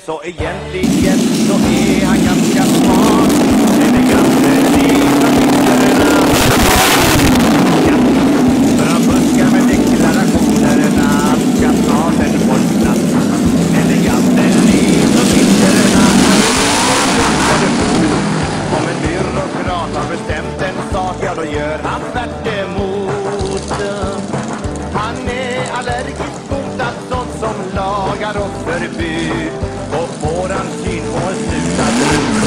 Så egentligen så är han ganska smart. Elegante från vinterna. För han fuskar med deklarationerna. Ska snart en bortnatt. Elegante från vinterna. Om en byråkrat har bestämt en sak, ja då gör han tvärt emot. Han är allergisk mot allt sånt som lagar och förbud. Och får han syn på en slutad rut,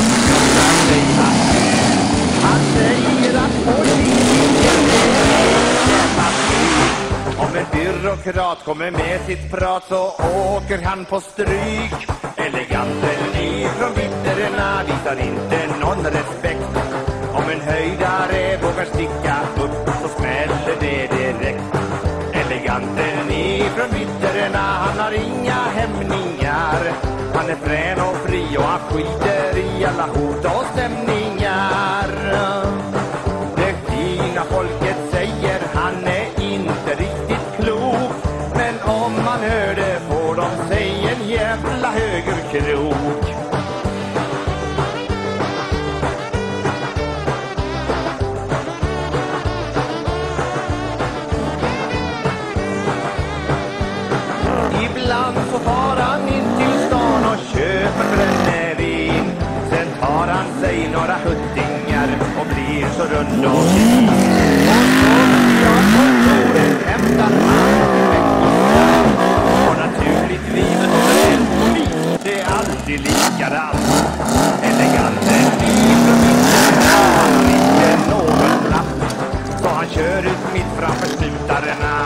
han säger att politiker är maskiner. Om en byråkrat kommer med sitt prat så åker han på stryk. Eleganten ifrån vinterna visar inte någon respekt. Om en höjdare vågar sticka upp så smäller det direkt. Eleganten ifrån vinterna, han har inga hämningar. Han är frän och fri och han skiter i alla hot och stämningar. Det fina folket säger han är inte riktigt klok. Men om man hör det får de sig en jävla högerkrok. Ibland så far han in till stan och köper brännevin. Sen tar han sig några huttingar och blir så rund och fin. Och så jag kontoret hämtar han veckosland. Och naturligtvis är en polis, det är alltid likadant. Eleganten ifrån vinterna, han har inte någon lapp. Så han kör ut mitt framför slutarna.